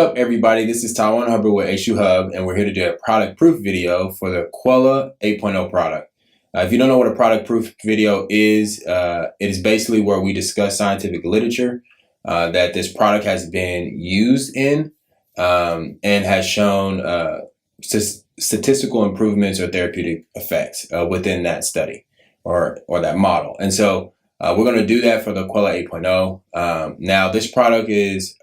up, everybody? This is Taiwan Hubbard with H2 Hub, and we're here to do a product proof video for the Quella 8.0 product. If you don't know what a product proof video is, it is basically where we discuss scientific literature that this product has been used in and has shown statistical improvements or therapeutic effects within that study or that model. And so we're going to do that for the Quella 8.0. Now, this product is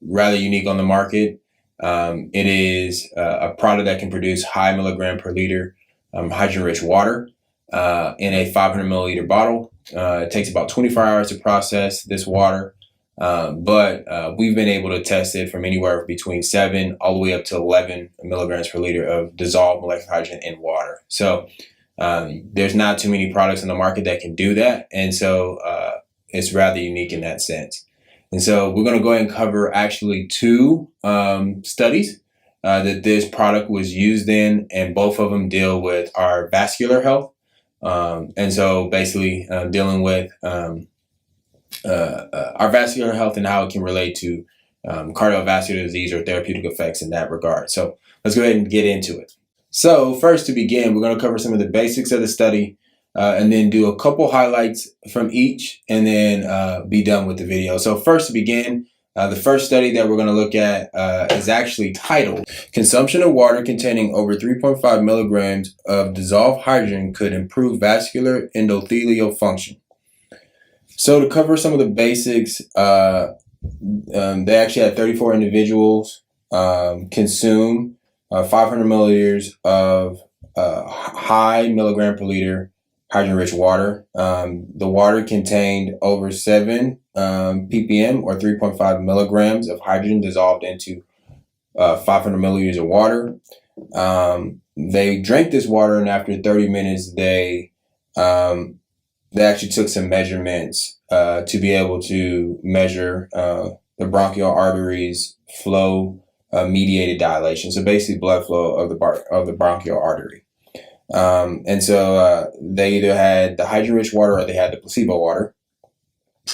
rather unique on the market. It is a product that can produce high milligram per liter hydrogen-rich water in a 500 milliliter bottle. It takes about 24 hours to process this water, but we've been able to test it from anywhere between 7 all the way up to 11 milligrams per liter of dissolved molecular hydrogen in water. So there's not too many products in the market that can do that, and so it's rather unique in that sense. And so we're going to go ahead and cover actually two studies that this product was used in, and both of them deal with our vascular health. And so basically dealing with our vascular health and how it can relate to cardiovascular disease or therapeutic effects in that regard. So let's go ahead and get into it. So first, to begin, we're going to cover some of the basics of the study and then do a couple highlights from each, and then be done with the video. So first, to begin, the first study that we're going to look at is actually titled "Consumption of water containing over 3.5 milligrams of dissolved hydrogen could improve vascular endothelial function." So to cover some of the basics, they actually had 34 individuals consume 500 milliliters of high milligram per liter hydrogen-rich water. The water contained over 7 ppm or 3.5 milligrams of hydrogen dissolved into 500 milliliters of water. They drank this water, and after 30 minutes, they actually took some measurements to be able to measure the bronchial arteries flow mediated dilation. So basically blood flow of the bronchial artery. And so they either had the hydrogen-rich water or they had the placebo water.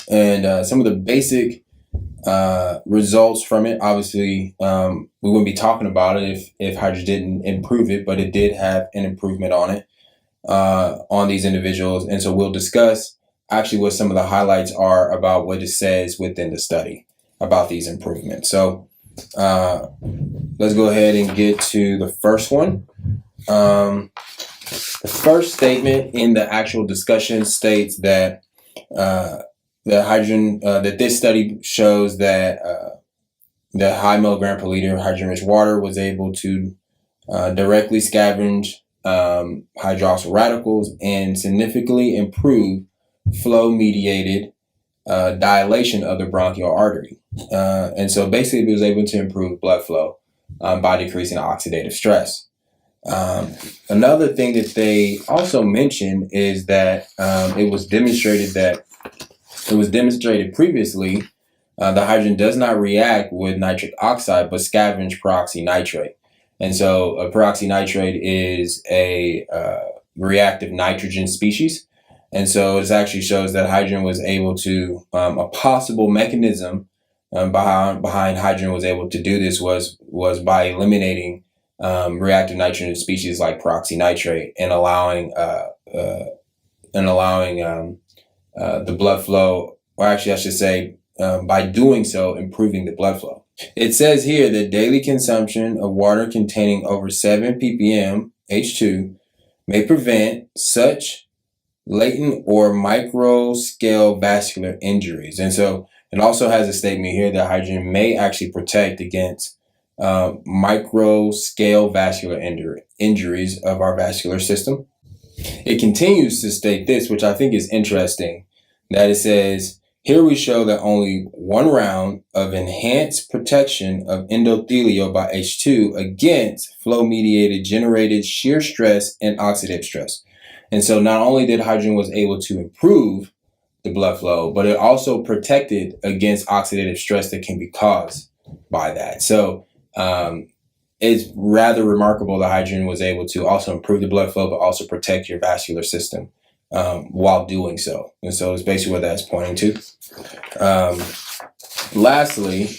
And some of the basic results from it, obviously, we wouldn't be talking about it if hydrogen didn't improve it, but it did have an improvement on it on these individuals. And so we'll discuss actually what some of the highlights are about what it says within the study about these improvements. So let's go ahead and get to the first one. The first statement in the actual discussion states that the hydrogen, that this study shows that the high milligram per liter hydrogen-rich water was able to directly scavenge hydroxyl radicals and significantly improve flow-mediated dilation of the bronchial artery. And so basically it was able to improve blood flow by decreasing oxidative stress. Another thing that they also mentioned is that it was demonstrated previously the hydrogen does not react with nitric oxide but scavenge peroxynitrate. And so peroxynitrate is a reactive nitrogen species. And so it actually shows that hydrogen was able to, a possible mechanism behind hydrogen was able to do this was by eliminating reactive nitrogen species like peroxynitrate and allowing the blood flow, or actually I should say, by doing so, improving the blood flow. It says here that daily consumption of water containing over 7 ppm H2 may prevent such latent or micro scale vascular injuries. And so it also has a statement here that hydrogen may actually protect against micro scale vascular injuries of our vascular system. It continues to state this, which I think is interesting, that it says, "Here we show that only 1 round of enhanced protection of endothelial by H2 against flow-mediated generated shear stress and oxidative stress." And so not only did hydrogen was able to improve the blood flow, but it also protected against oxidative stress that can be caused by that. So it's rather remarkable that hydrogen was able to also improve the blood flow, but also protect your vascular system while doing so. And so it's basically what that's pointing to. Lastly,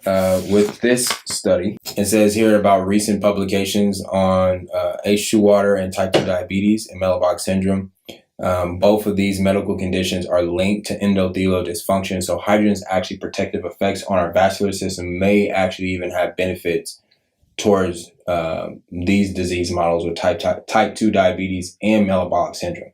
with this study. It says here about recent publications on H2 water and type 2 diabetes and metabolic syndrome. Both of these medical conditions are linked to endothelial dysfunction. So hydrogen's actually protective effects on our vascular system may actually even have benefits towards these disease models with type 2 diabetes and metabolic syndrome.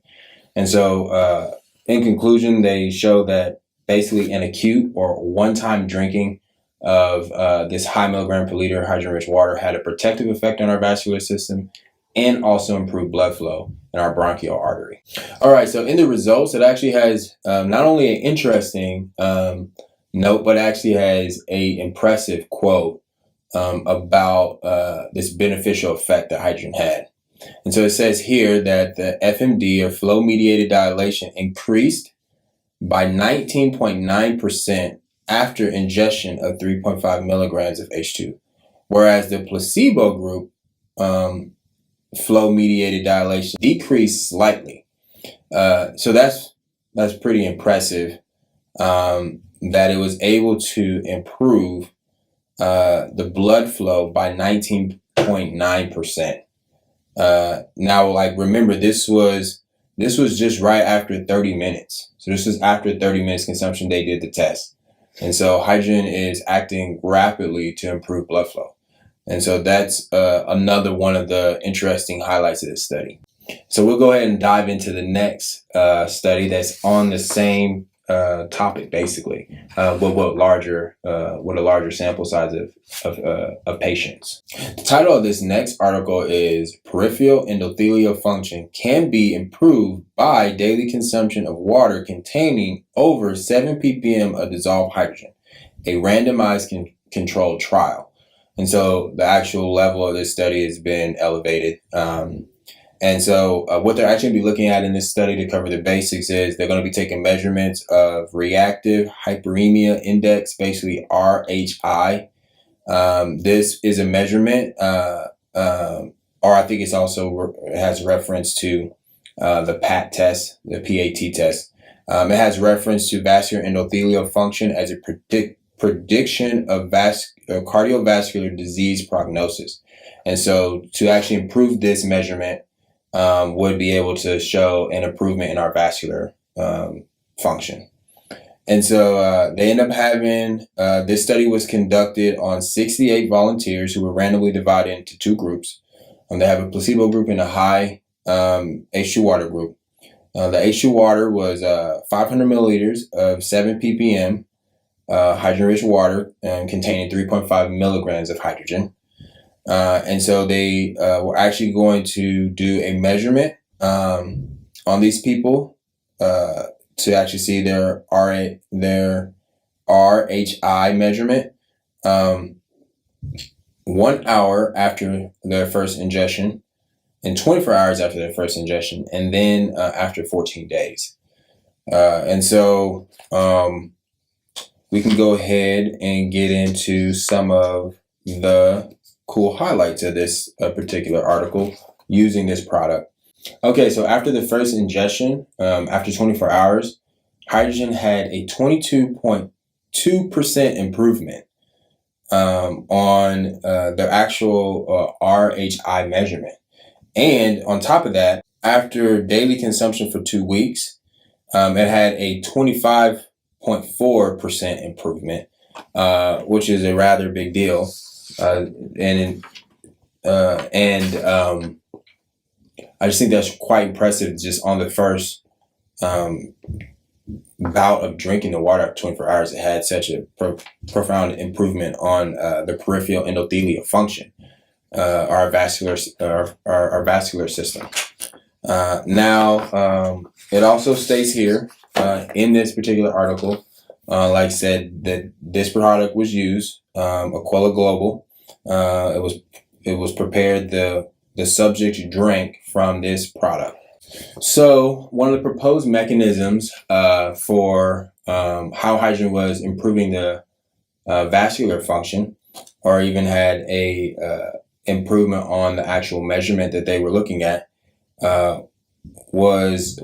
And so in conclusion, they show that basically an acute or one-time drinking of this high milligram per liter hydrogen-rich water had a protective effect on our vascular system and also improved blood flow in our bronchial artery. All right, so in the results, it actually has not only an interesting note, but actually has a impressive quote about this beneficial effect that hydrogen had. And so it says here that the FMD, or flow-mediated dilation, increased by 19.9% after ingestion of 3.5 milligrams of H2, whereas the placebo group flow-mediated dilation decreased slightly. So that's pretty impressive that it was able to improve the blood flow by 19.9%. Now, like, remember, this was just right after 30 minutes. So this was after 30 minutes consumption, they did the test. And so hydrogen is acting rapidly to improve blood flow. And so that's another one of the interesting highlights of this study. So we'll go ahead and dive into the next study that's on the same topic, basically, with a larger sample size of patients. The title of this next article is "Peripheral Endothelial Function Can Be Improved by Daily Consumption of Water Containing Over 7 ppm of Dissolved Hydrogen, a Randomized Controlled Trial." And so the actual level of this study has been elevated. And so what they're actually going to be looking at in this study, to cover the basics, is they're going to be taking measurements of reactive hyperemia index, basically RHI. This is a measurement, or I think it has reference to the PAT test, the PAT test. It has reference to vascular endothelial function as a prediction of cardiovascular disease prognosis. And so to actually improve this measurement, would be able to show an improvement in our vascular function. And so they end up having, this study was conducted on 68 volunteers who were randomly divided into two groups. They have a placebo group and a high H2 water group. The H2 water was 500 milliliters of 7 ppm hydrogen-rich water containing 3.5 milligrams of hydrogen. And so they were actually going to do a measurement on these people to actually see their RHI measurement 1 hour after their first ingestion, and 24 hours after their first ingestion, and then after 14 days. And so we can go ahead and get into some of the cool highlights of this particular article using this product. Okay, so after the first ingestion, after 24 hours, hydrogen had a 22.2% improvement on the actual RHI measurement. And on top of that, after daily consumption for 2 weeks, it had a 25.4% improvement, which is a rather big deal. And I just think that's quite impressive, just on the first bout of drinking the water after 24 hours. It had such a profound improvement on the peripheral endothelial function, our vascular system. Now, it also states here in this particular article, like I said, that this product was used, Aquella Global. It was prepared, the subject drank from this product. So one of the proposed mechanisms for how hydrogen was improving the vascular function, or even had a improvement on the actual measurement that they were looking at, was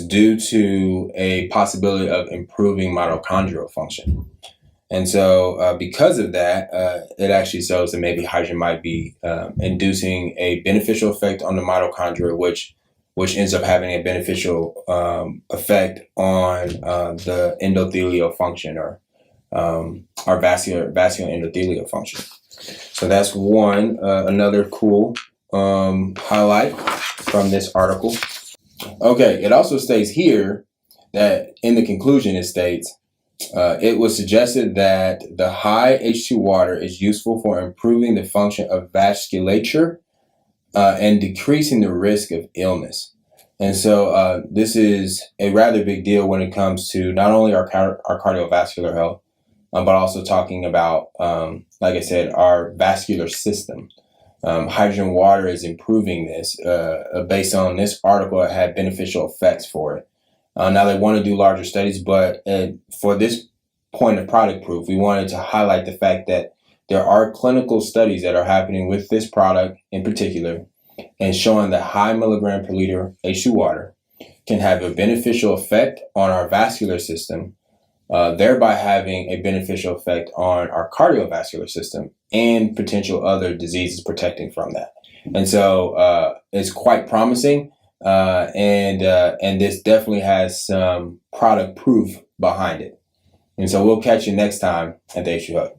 due to a possibility of improving mitochondrial function. And so because of that, it actually shows that maybe hydrogen might be inducing a beneficial effect on the mitochondria, which ends up having a beneficial effect on the endothelial function or our vascular endothelial function. So that's one, another cool highlight from this article. Okay, it also states here that in the conclusion it states, it was suggested that the high H2 water is useful for improving the function of vasculature and decreasing the risk of illness. And so this is a rather big deal when it comes to not only our cardiovascular health, but also talking about, like I said, our vascular system. Hydrogen water is improving this. Based on this article, it had beneficial effects for it. Now they want to do larger studies, but for this point of product proof, we wanted to highlight the fact that there are clinical studies that are happening with this product in particular and showing that high milligram per liter H2 water can have a beneficial effect on our vascular system, thereby having a beneficial effect on our cardiovascular system and potential other diseases protecting from that. And so it's quite promising. And this definitely has some product proof behind it. And so we'll catch you next time at the H2 Hub.